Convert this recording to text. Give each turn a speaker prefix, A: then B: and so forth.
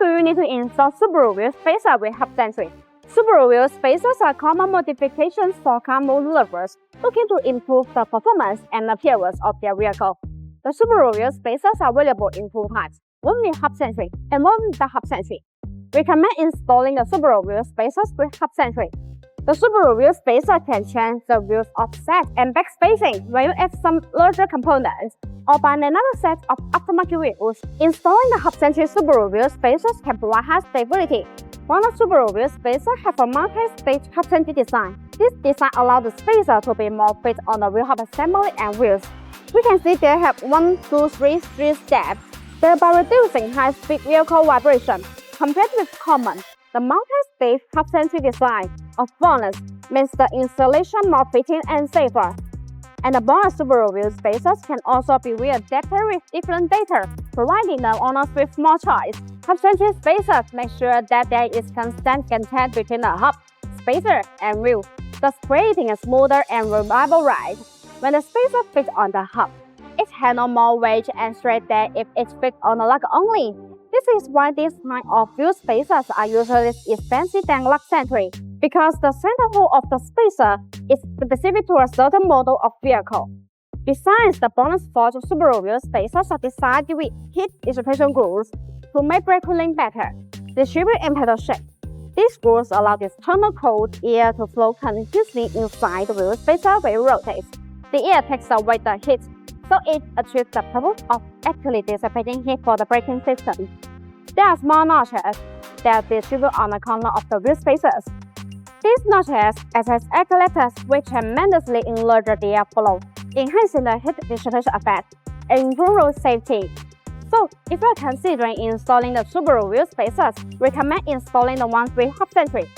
A: do you need to install Subaru wheel spacer with Hub-Centric? Subaru wheel spacers are common modifications for car model lovers looking to improve the performance and appearance of their vehicle. The Subaru wheel spacers are available in two types, one with Hub-Centric and one without Hub-Centric. Recommend installing the Subaru wheel spacers with Hub-Centric. The Subaru wheel spacer can change the wheel's offset and back spacing when you add some larger components or buy another set of aftermarket wheels. Installing the Hub-Centric Subaru wheel spacers can provide high stability. BONOSS Subaru wheel spacer have a multi-stage Hub-Centric design. This design allows the spacer to be more fit on the wheel hub assembly and wheels. We can see they have 1, 2, 3 steps, thereby reducing high-speed vehicle vibration. Compared with common, the multi-stage Hub-Centric design of BONOSS makes the installation more fitting and safer. And the BONOSS Subaru wheel spacers can also be readapted with different data, providing the owners with more choice. Hub-Centric spacers make sure that there is constant contact between the hub, spacer, and wheel, thus creating a smoother and reliable ride. When the spacer fits on the hub, it handles more weight and straight than if it fits on the lug only. This is why these kind of wheel spacers are usually expensive than lug-centric, because the center hole of the spacer is specific to a certain model of vehicle. Besides, the BONOSS forged Subaru wheel spacers are designed with heat dissipation grooves to make brake cooling better, distribute and pedal shift. These grooves allow the external cold air to flow continuously inside the wheel spacer when it rotates. The air takes away the heat, so it achieves the purpose of actually dissipating heat for the braking system. There are small notches that distribute on the corner of the wheel spacers. These notches act as actuators which tremendously enlarge the airflow, enhancing the heat dissipation effect and improve road safety. So, if you are considering installing the Subaru wheel spacers, recommend installing the ones with Hub-Centric.